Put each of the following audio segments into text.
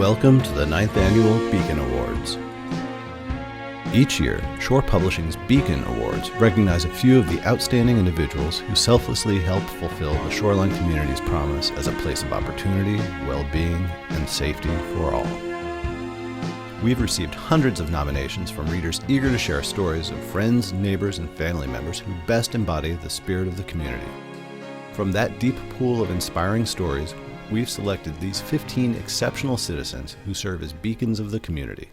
Welcome to the 9th Annual Beacon Awards. Each year, Shore Publishing's Beacon Awards recognize a few of the outstanding individuals who selflessly help fulfill the shoreline community's promise as a place of opportunity, well-being, and safety for all. We've received hundreds of nominations from readers eager to share stories of friends, neighbors, and family members who best embody the spirit of the community. From that deep pool of inspiring stories, we've selected these 15 exceptional citizens who serve as beacons of the community.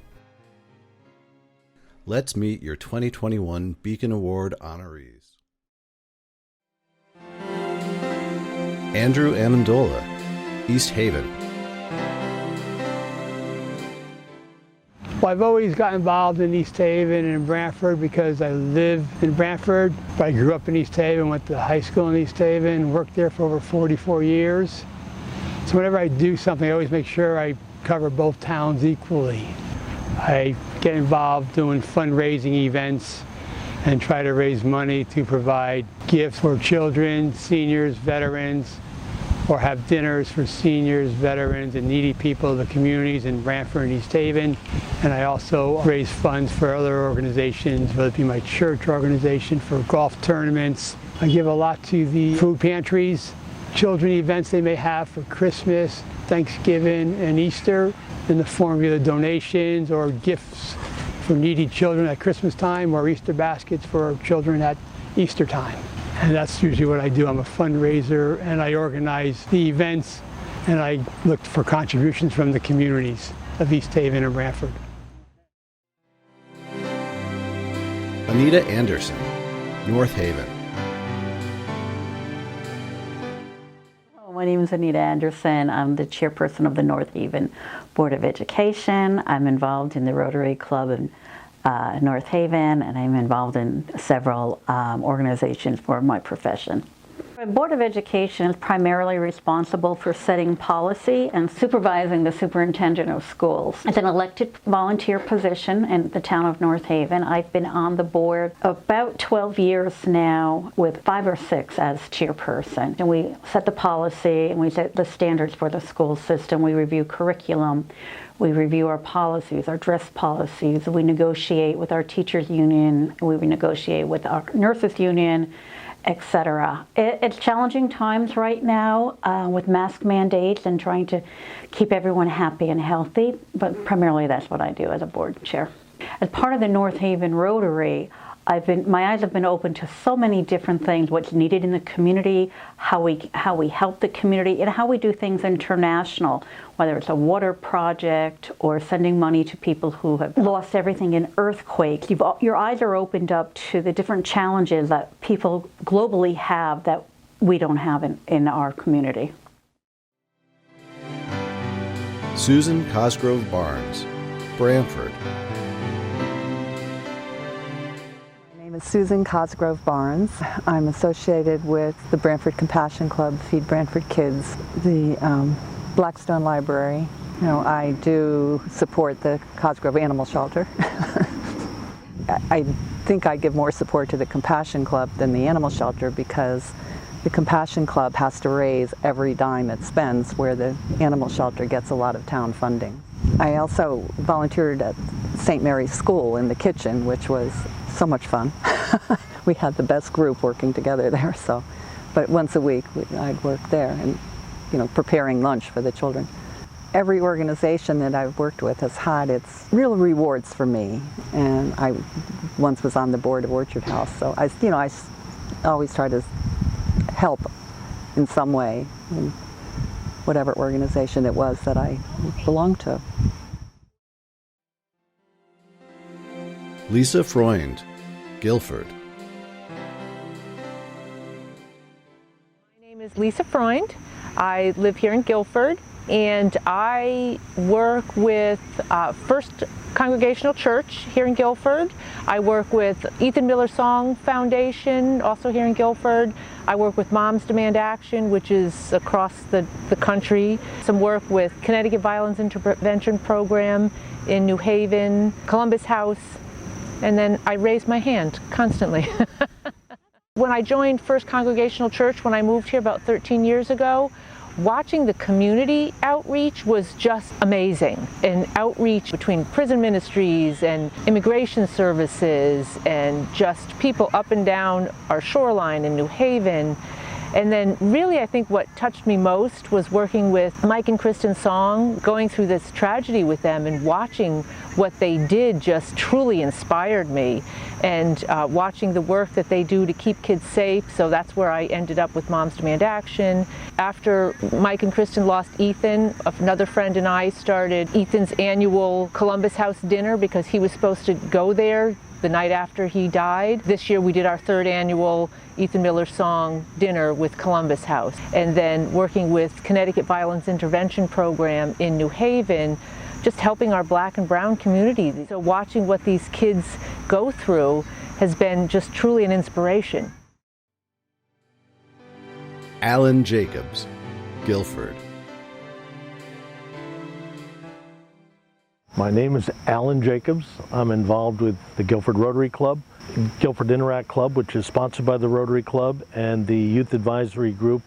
Let's meet your 2021 Beacon Award honorees. Andrew Amendola, East Haven. Well, I've always got involved in East Haven and in Branford because I live in Branford. I grew up in East Haven, went to high school in East Haven, worked there for over 44 years. So whenever I do something, I always make sure I cover both towns equally. I get involved doing fundraising events and try to raise money to provide gifts for children, seniors, veterans, or have dinners for seniors, veterans, and needy people of the communities in Branford and East Haven. And I also raise funds for other organizations, whether it be my church organization, for golf tournaments. I give a lot to the food pantries, children events they may have for Christmas, Thanksgiving, and Easter in the form of either donations or gifts for needy children at Christmas time or Easter baskets for children at Easter time. And that's usually what I do. I'm a fundraiser and I organize the events and I look for contributions from the communities of East Haven and Branford. Anita Anderson, North Haven. My name is Anita Anderson. I'm the chairperson of the North Haven Board of Education. I'm involved in the Rotary Club in North Haven, and I'm involved in several organizations for my profession. The Board of Education is primarily responsible for setting policy and supervising the superintendent of schools. It's an elected volunteer position in the town of North Haven. I've been on the board about 12 years now with 5 or 6 as chairperson. And we set the policy and we set the standards for the school system. We review curriculum. We review our policies, our dress policies. We negotiate with our teachers union. We negotiate with our nurses union, etc. It's challenging times right now with mask mandates and trying to keep everyone happy and healthy, but primarily that's what I do as a board chair. As part of the North Haven Rotary, my eyes have been open to so many different things, what's needed in the community, how we help the community, and how we do things international, whether it's a water project or sending money to people who have lost everything in earthquakes. Your eyes are opened up to the different challenges that people globally have that we don't have in our community. Susan Cosgrove Barnes, Branford. Susan Cosgrove Barnes. I'm associated with the Branford Compassion Club, Feed Branford Kids, the Blackstone Library. You know, I do support the Cosgrove Animal Shelter. I think I give more support to the Compassion Club than the Animal Shelter because the Compassion Club has to raise every dime it spends, where the Animal Shelter gets a lot of town funding. I also volunteered at St. Mary's School in the kitchen, which was so much fun. We had the best group working together there, but once a week I'd work there and, preparing lunch for the children. Every organization that I've worked with has had its real rewards for me, and I once was on the board of Orchard House, so I always try to help in some way in whatever organization it was that I belonged to. Lisafreund, Guilford. My name is Lisafreund. I live here in Guilford, and I work with First Congregational Church here in Guilford. I work with Ethan Miller Song Foundation, also here in Guilford. I work with Moms Demand Action, which is across the country. Some work with Connecticut Violence Intervention Program in New Haven, Columbus House, and then I raise my hand constantly. When I joined First Congregational Church, when I moved here about 13 years ago, Watching the community outreach was just amazing. And outreach between prison ministries and immigration services and just people up and down our shoreline in New Haven. And then really I think what touched me most was working with Mike and Kristen Song, going through this tragedy with them and watching what they did just truly inspired me. And watching the work that they do to keep kids safe, so that's where I ended up with Moms Demand Action. After Mike and Kristen lost Ethan, another friend and I started Ethan's annual Columbus House dinner because he was supposed to go there the night after he died. This year we did our 3rd annual Ethan Miller Song dinner with Columbus House. And then working with Connecticut Violence Intervention Program in New Haven, just helping our Black and brown community. So watching what these kids go through has been just truly an inspiration. Alan Jacobs, Guilford. My name is Alan Jacobs. I'm involved with the Guilford Rotary Club, Guilford Interact Club, which is sponsored by the Rotary Club, and the Youth Advisory Group,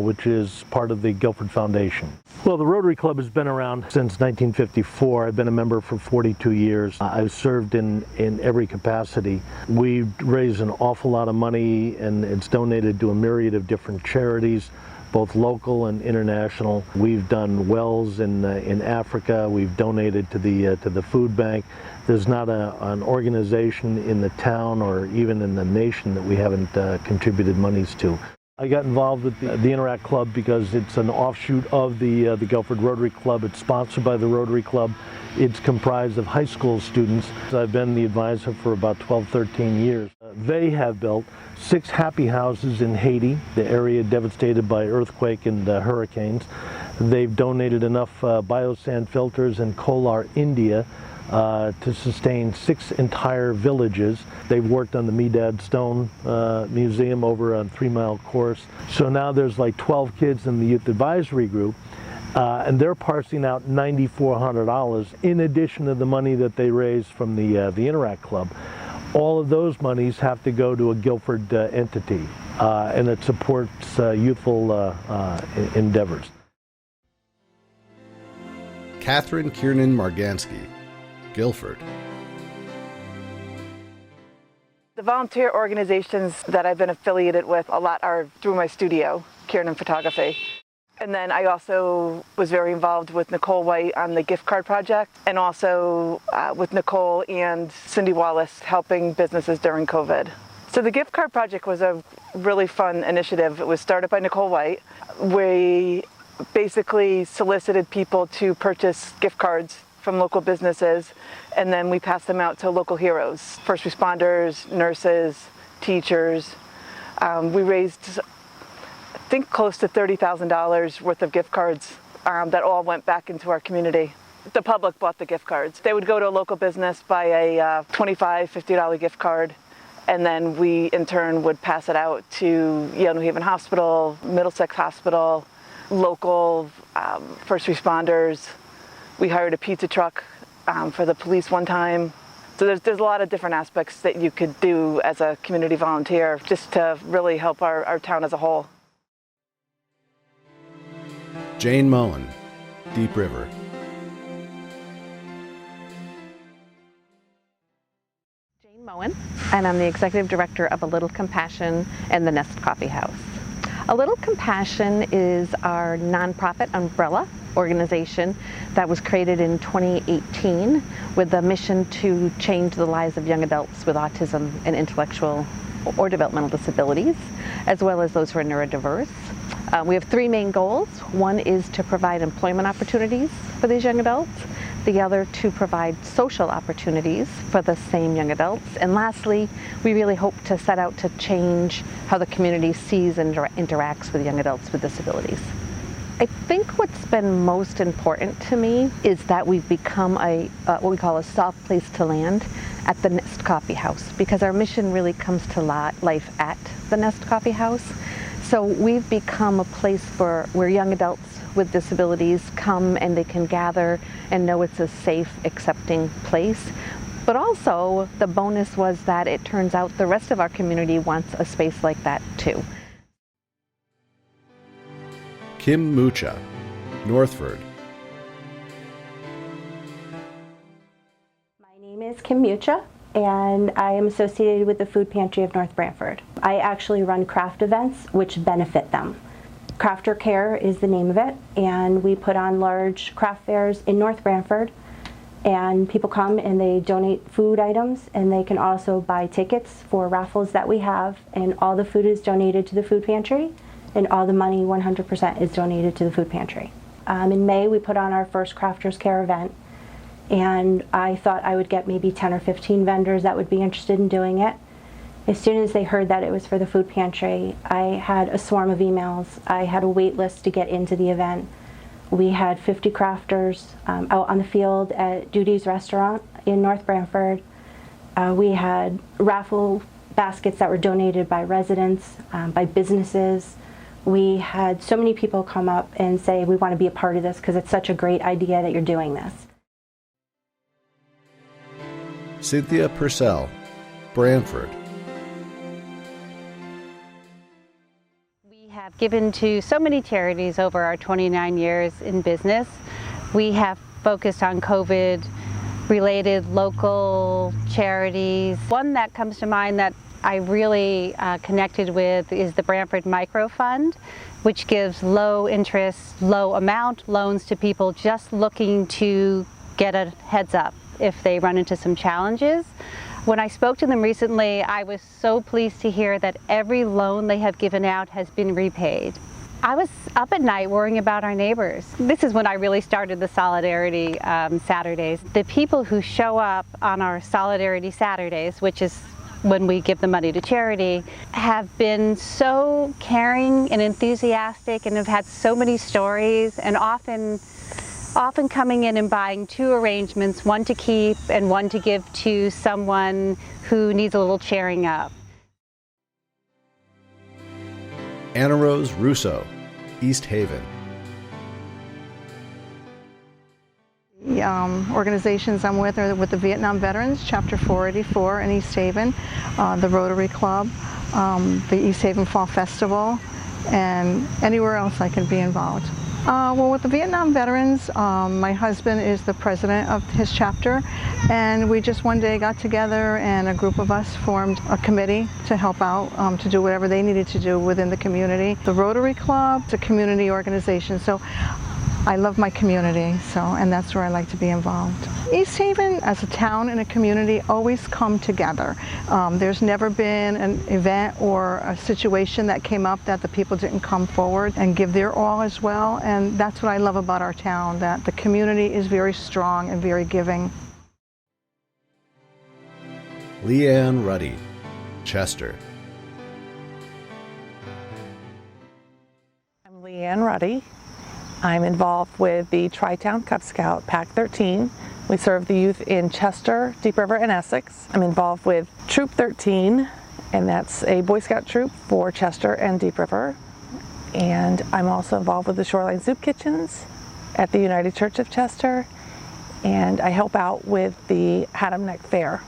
which is part of the Guilford Foundation. Well, the Rotary Club has been around since 1954. I've been a member for 42 years. I've served in every capacity. We raise an awful lot of money, and it's donated to a myriad of different charities, both local and international. We've done wells in Africa. We've donated to the food bank. There's not an organization in the town or even in the nation that we haven't contributed monies to. I got involved with the Interact Club because it's an offshoot of the Guilford Rotary Club. It's sponsored by the Rotary Club. It's comprised of high school students. I've been the advisor for about 12, 13 years. They have built 6 happy houses in Haiti, the area devastated by earthquake and hurricanes. They've donated enough biosand filters in Kolar, India, to sustain 6 entire villages. They've worked on the Medad Stone Museum over a 3-mile course. So now there's like 12 kids in the Youth Advisory Group, and they're parsing out $9,400 in addition to the money that they raise from the Interact Club. All of those monies have to go to a Guilford entity, and it supports youthful endeavors. Catherine Kiernan Margansky, Guilford. The volunteer organizations that I've been affiliated with a lot are through my studio, Kiernan Photography. And then I also was very involved with Nicole White on the gift card project, and also with Nicole and Cindy Wallace helping businesses during COVID. So the gift card project was a really fun initiative. It was started by Nicole White. We basically solicited people to purchase gift cards from local businesses, and then we passed them out to local heroes, first responders, nurses, teachers. We raised, I think, close to $30,000 worth of gift cards that all went back into our community. The public bought the gift cards. They would go to a local business, buy a $25, $50 gift card, and then we in turn would pass it out to Yale New Haven Hospital, Middlesex Hospital, local first responders. We hired a pizza truck for the police one time. So there's a lot of different aspects that you could do as a community volunteer just to really help our town as a whole. Jane Mullen, Deep River. Jane Mullen, and I'm the executive director of A Little Compassion and the Nest Coffee House. A Little Compassion is our nonprofit umbrella organization that was created in 2018 with the mission to change the lives of young adults with autism and intellectual or developmental disabilities, as well as those who are neurodiverse. We have 3 main goals. One is to provide employment opportunities for these young adults. The other to provide social opportunities for the same young adults. And lastly, we really hope to set out to change how the community sees and interacts with young adults with disabilities. I think what's been most important to me is that we've become what we call a soft place to land at the Nest Coffee House, because our mission really comes to life at the Nest Coffee House. So we've become a place where young adults with disabilities come and they can gather and know it's a safe, accepting place. But also the bonus was that it turns out the rest of our community wants a space like that too. Kim Mucha, Northford. My name is Kim Mucha, and I am associated with the Food Pantry of North Branford. I actually run craft events which benefit them. Crafter Care is the name of it, and we put on large craft fairs in North Branford, and people come and they donate food items, and they can also buy tickets for raffles that we have, and all the food is donated to the Food Pantry, and all the money 100% is donated to the Food Pantry. In May we put on our first Crafters Care event, and I thought I would get maybe 10 or 15 vendors that would be interested in doing it. As soon as they heard that it was for the Food Pantry, I had a swarm of emails. I had a wait list to get into the event. We had 50 crafters out on the field at Duty's restaurant in North Branford. We had raffle baskets that were donated by residents, by businesses. We had so many people come up and say, we want to be a part of this because it's such a great idea that you're doing this. Cynthia Purcell, Branford. We have given to so many charities over our 29 years in business. We have focused on COVID-related local charities. One that comes to mind that I really connected with is the Branford Micro Fund, which gives low interest, low amount loans to people just looking to get a heads up if they run into some challenges. When I spoke to them recently, I was so pleased to hear that every loan they have given out has been repaid. I was up at night worrying about our neighbors. This is when I really started the Solidarity Saturdays. The people who show up on our Solidarity Saturdays, which is when we give the money to charity, have been so caring and enthusiastic and have had so many stories, and often coming in and buying 2 arrangements, one to keep and one to give to someone who needs a little cheering up. Anna Rose Russo, East Haven. The organizations I'm with are with the Vietnam Veterans, Chapter 484 in East Haven, the Rotary Club, the East Haven Fall Festival, and anywhere else I can be involved. Well, with the Vietnam Veterans, my husband is the president of his chapter, and we just one day got together and a group of us formed a committee to help out, to do whatever they needed to do within the community. The Rotary Club is a community organization, so I love my community, and that's where I like to be involved. East Haven, as a town and a community, always come together. There's never been an event or a situation that came up that the people didn't come forward and give their all as well, and that's what I love about our town, that the community is very strong and very giving. Leanne Ruddy, Chester. I'm Leanne Ruddy. I'm involved with the Tri-Town Cub Scout Pack 13. We serve the youth in Chester, Deep River, and Essex. I'm involved with Troop 13, and that's a Boy Scout troop for Chester and Deep River. And I'm also involved with the Shoreline Soup Kitchens at the United Church of Chester, and I help out with the Haddam Neck Fair.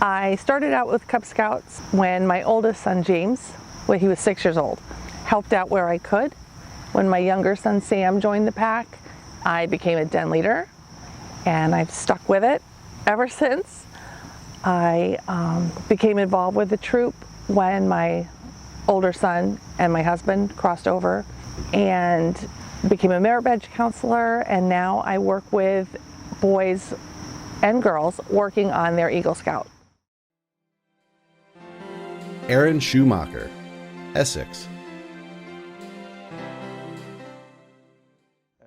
I started out with Cub Scouts when my oldest son, James, when he was 6 years old, helped out where I could. When my younger son Sam joined the pack, I became a den leader, and I've stuck with it ever since. I became involved with the troop when my older son and my husband crossed over, and became a merit badge counselor, and now I work with boys and girls working on their Eagle Scout. Aaron Shumacher, Essex.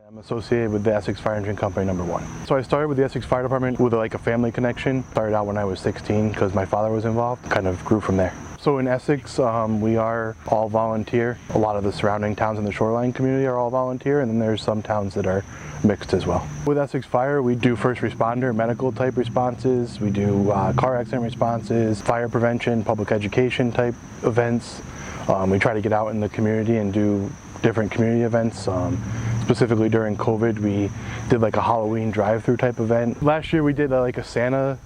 I'm associated with the Essex Fire Engine Company No. 1. So I started with the Essex Fire Department with like a family connection. Started out when I was 16 because my father was involved. Kind of grew from there. So in Essex, we are all volunteer. A lot of the surrounding towns in the shoreline community are all volunteer, and then there's some towns that are mixed as well. With Essex Fire, we do first responder, medical type responses. We do car accident responses, fire prevention, public education type events. We try to get out in the community and do different community events. Specifically during COVID, we did like a Halloween drive-through type event. Last year we did like a Santa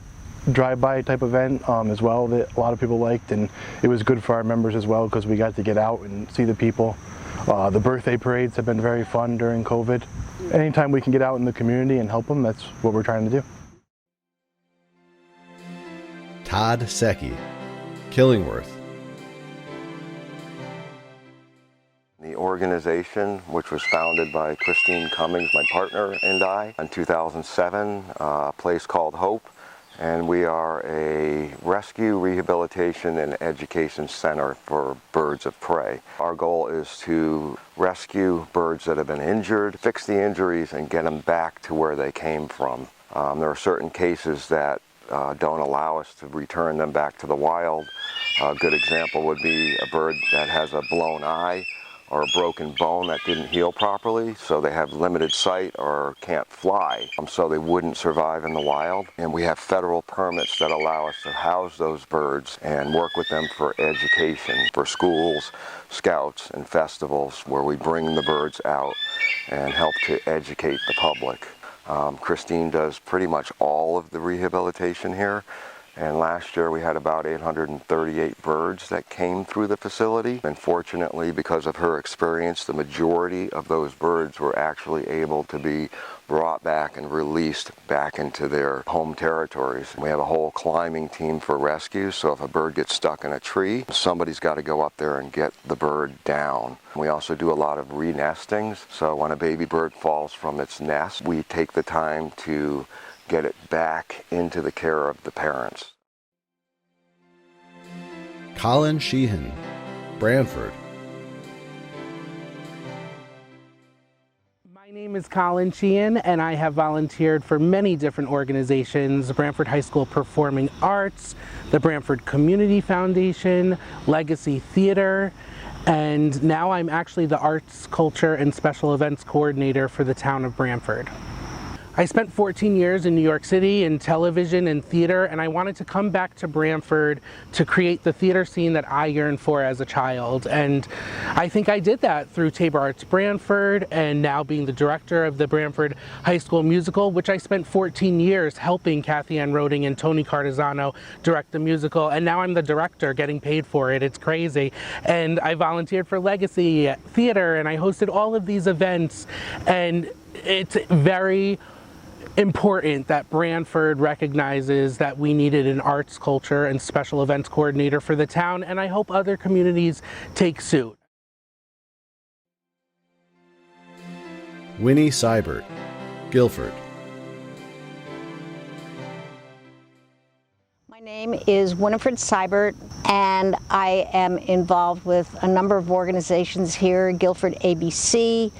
drive-by type event as well that a lot of people liked, and it was good for our members as well because we got to get out and see the people The birthday parades have been very fun during COVID. Anytime we can get out in the community and help them, that's what we're trying to do. Todd Seki Killingworth. The organization, which was founded by Christine Cummings, my partner, and I, in 2007, a place called Hope, and we are a rescue, rehabilitation, and education center for birds of prey. Our goal is to rescue birds that have been injured, fix the injuries, and get them back to where they came from. There are certain cases that don't allow us to return them back to the wild. A good example would be a bird that has a blown eye or a broken bone that didn't heal properly, so they have limited sight or can't fly, so they wouldn't survive in the wild. And we have federal permits that allow us to house those birds and work with them for education, for schools, scouts, and festivals, where we bring the birds out and help to educate the public. Christine does pretty much all of the rehabilitation here. And last year we had about 838 birds that came through the facility. And fortunately, because of her experience, the majority of those birds were actually able to be brought back and released back into their home territories. We have a whole climbing team for rescue, so if a bird gets stuck in a tree, somebody's got to go up there and get the bird down. We also do a lot of re-nestings, so when a baby bird falls from its nest, we take the time to get it back into the care of the parents. Collin Sheehan, Branford. My name is Collin Sheehan, and I have volunteered for many different organizations: Branford High School Performing Arts, the Branford Community Foundation, Legacy Theater, and now I'm actually the Arts, Culture, and Special Events Coordinator for the town of Branford. I spent 14 years in New York City in television and theater, and I wanted to come back to Branford to create the theater scene that I yearned for as a child. And I think I did that through Tabor Arts Branford, and now being the director of the Branford High School Musical, which I spent 14 years helping Kathy Ann Roding and Tony Cardizano direct the musical, and now I'm the director getting paid for it. It's crazy. And I volunteered for Legacy Theater, and I hosted all of these events, and it's very important that Branford recognizes that we needed an arts, culture, and special events coordinator for the town, and I hope other communities take suit. Winnie Seibert, Guilford. My name is Winifred Seibert, and I am involved with a number of organizations here: Guilford ABC,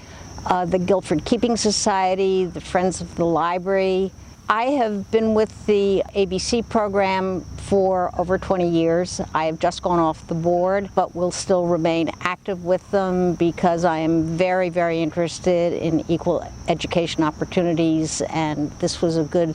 the Guilford Keeping Society, the Friends of the Library. I have been with the ABC program for over 20 years. I have just gone off the board, but will still remain active with them because I am very, very interested in equal education opportunities, and this was a good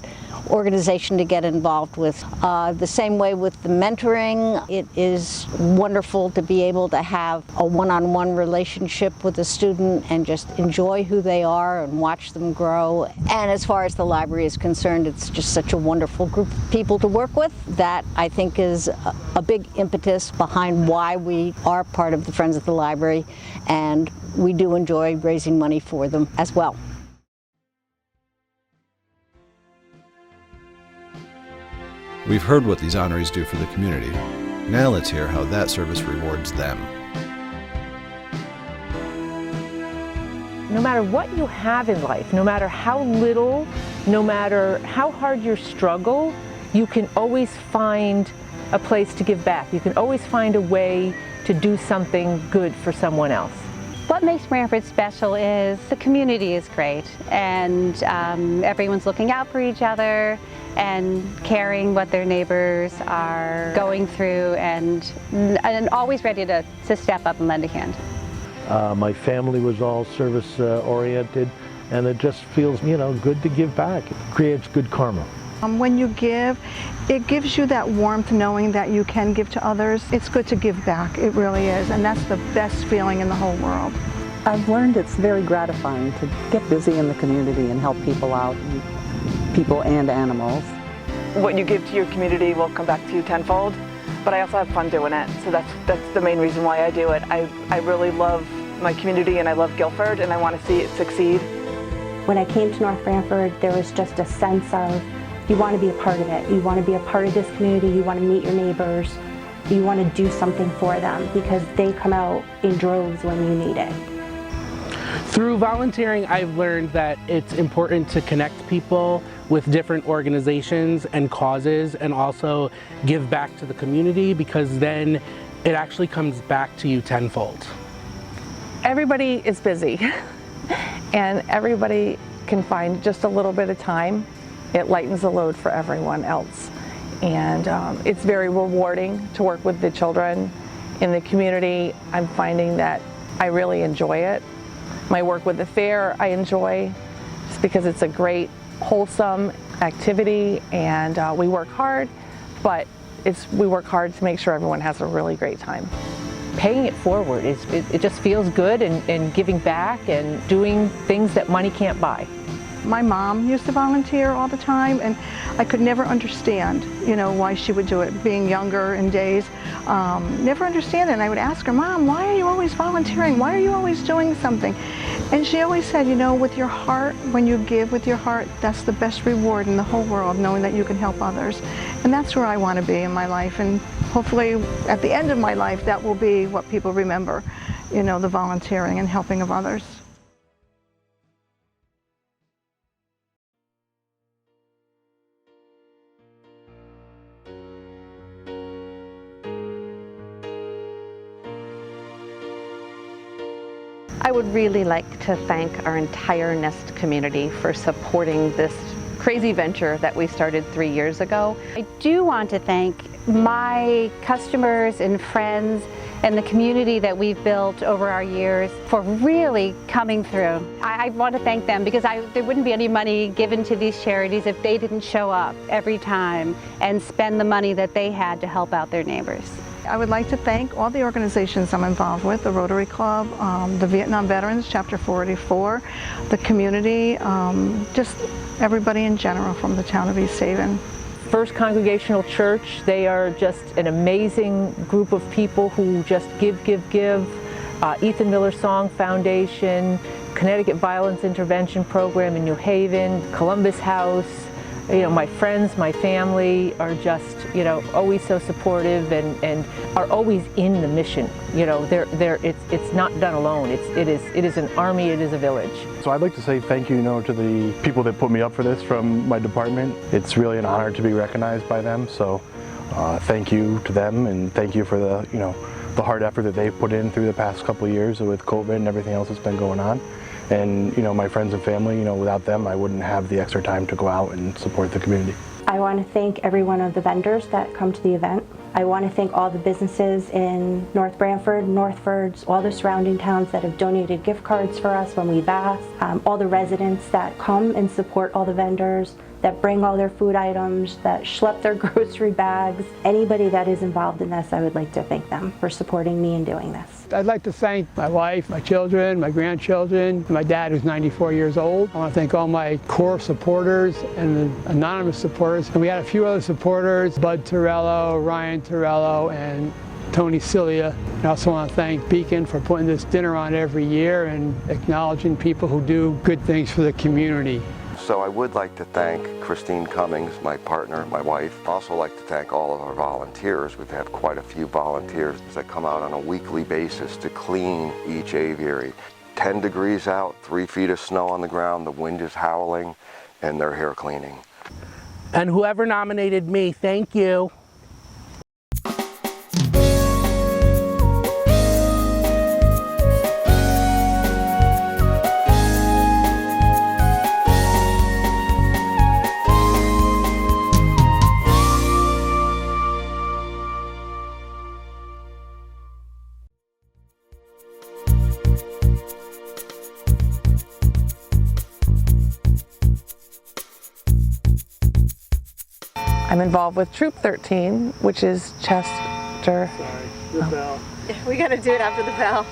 organization to get involved with. The same way with the mentoring, it is wonderful to be able to have a one-on-one relationship with a student and just enjoy who they are and watch them grow. And as far as the library is concerned, it's just such a wonderful group of people to work with that I think is a big impetus behind why we are part of the Friends of the Library, and we do enjoy raising money for them as well. We've heard what these honorees do for the community. Now let's hear how that service rewards them. No matter what you have in life, no matter how little, no matter how hard your struggle, you can always find a place to give back. You can always find a way to do something good for someone else. What makes Branford special is the community is great, and everyone's looking out for each other and caring what their neighbors are going through, and always ready to step up and lend a hand. My family was all service oriented, and it just feels, good to give back. It creates good karma. When you give, it gives you that warmth knowing that you can give to others. It's good to give back, it really is, and that's the best feeling in the whole world. I've learned it's very gratifying to get busy in the community and help people out, people and animals. What you give to your community will come back to you tenfold, but I also have fun doing it, so that's the main reason why I do it. I really love my community and I love Guilford and I want to see it succeed. When I came to North Branford, there was just a sense of you want to be a part of it. You want to be a part of this community. You want to meet your neighbors. You want to do something for them because they come out in droves when you need it. Through volunteering, I've learned that it's important to connect people with different organizations and causes and also give back to the community because then it actually comes back to you tenfold. Everybody is busy and everybody can find just a little bit of time. It lightens the load for everyone else. And it's very rewarding to work with the children in the community. I'm finding that I really enjoy it. My work with the fair I enjoy just because it's a great, wholesome activity and we work hard, but we work hard to make sure everyone has a really great time. Paying it forward, it just feels good and giving back and doing things that money can't buy. My mom used to volunteer all the time and I could never understand, why she would do it, being younger in days. Never understand it. And I would ask her, Mom, why are you always volunteering? Why are you always doing something? And she always said, with your heart, when you give with your heart, that's the best reward in the whole world, knowing that you can help others. And that's where I want to be in my life. And hopefully at the end of my life, that will be what people remember, the volunteering and helping of others. I would really like to thank our entire Nest community for supporting this crazy venture that we started 3 years ago. I do want to thank my customers and friends and the community that we've built over our years for really coming through. I want to thank them because there wouldn't be any money given to these charities if they didn't show up every time and spend the money that they had to help out their neighbors. I would like to thank all the organizations I'm involved with, the Rotary Club, the Vietnam Veterans, Chapter 484, the community, just everybody in general from the town of East Haven. First Congregational Church, they are just an amazing group of people who just give. Ethan Miller Song Foundation, Connecticut Violence Intervention Program in New Haven, Columbus House. My friends, my family are just, always so supportive and are always in the mission. It's not done alone. It is an army, it is a village. So I'd like to say thank you, to the people that put me up for this from my department. It's really an honor to be recognized by them. So thank you to them and thank you for the hard effort that they've put in through the past couple of years with COVID and everything else that's been going on. And my friends and family, without them I wouldn't have the extra time to go out and support the community. I want to thank every one of the vendors that come to the event. I want to thank all the businesses in North Branford, Northford, all the surrounding towns that have donated gift cards for us when we've asked, all the residents that come and support all the vendors, that bring all their food items, that schlep their grocery bags. Anybody that is involved in this, I would like to thank them for supporting me in doing this. I'd like to thank my wife, my children, my grandchildren, my dad who's 94 years old. I want to thank all my core supporters and the anonymous supporters. And we had a few other supporters, Bud Torello, Ryan Torello, and Tony Cilia. I also want to thank Beacon for putting this dinner on every year and acknowledging people who do good things for the community. So I would like to thank Christine Cummings, my partner, my wife. I'd also like to thank all of our volunteers. We've had quite a few volunteers that come out on a weekly basis to clean each aviary. 10 degrees out, 3 feet of snow on the ground, the wind is howling, and they're here cleaning. And whoever nominated me, thank you. I'm involved with Troop 13, which is Chester. Sorry, the bell. We gotta do it after the bell.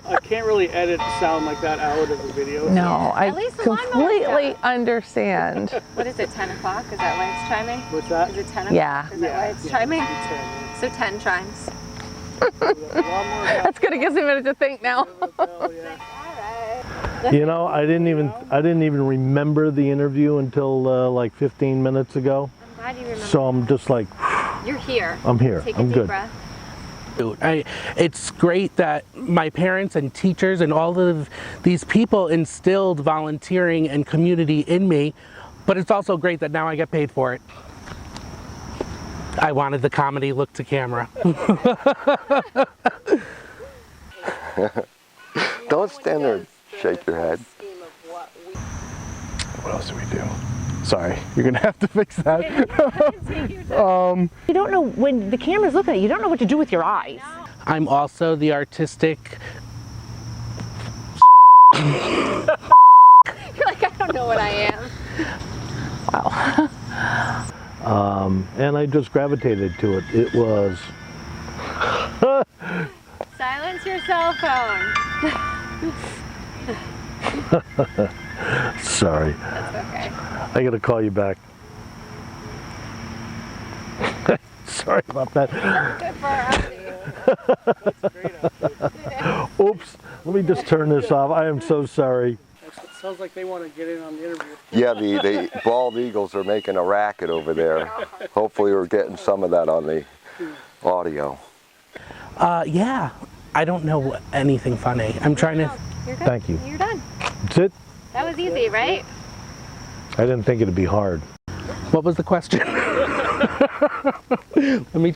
I can't really edit sound like that out of the video. No, I completely understand. What is it, 10 o'clock? Is that why it's chiming? What's that? Is it 10 o'clock? Yeah. Is that why it's chiming? So 10 chimes. That's good. It gives me a minute to think now. You know, I didn't even remember the interview until like 15 minutes ago. I'm glad you remember. So I'm just like, You're here. I'm here. Take a I'm deep good. breath. It's great that my parents and teachers and all of these people instilled volunteering and community in me, but it's also great that now I get paid for it. I wanted the comedy look to camera. Don't stand there and shake your head. What else do we do? Sorry, you're gonna have to fix that. You don't know, when the camera's looking at you, you don't know what to do with your eyes. I'm also the artistic. You're like, I don't know what I am. Wow. And I just gravitated to it. It was. Silence your cell phone. Sorry. That's okay. I gotta call you back. Sorry about that. Good for our Oops. Let me just turn this off. I am so sorry. It sounds like they want to get in on the interview. Yeah, the bald eagles are making a racket over there. Hopefully we're getting some of that on the audio. Yeah, I don't know anything funny. I'm trying to. You're good. Thank you. You're done. That's it? That was easy, right? I didn't think it'd be hard. What was the question? let me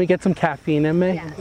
get some caffeine in me. Yes.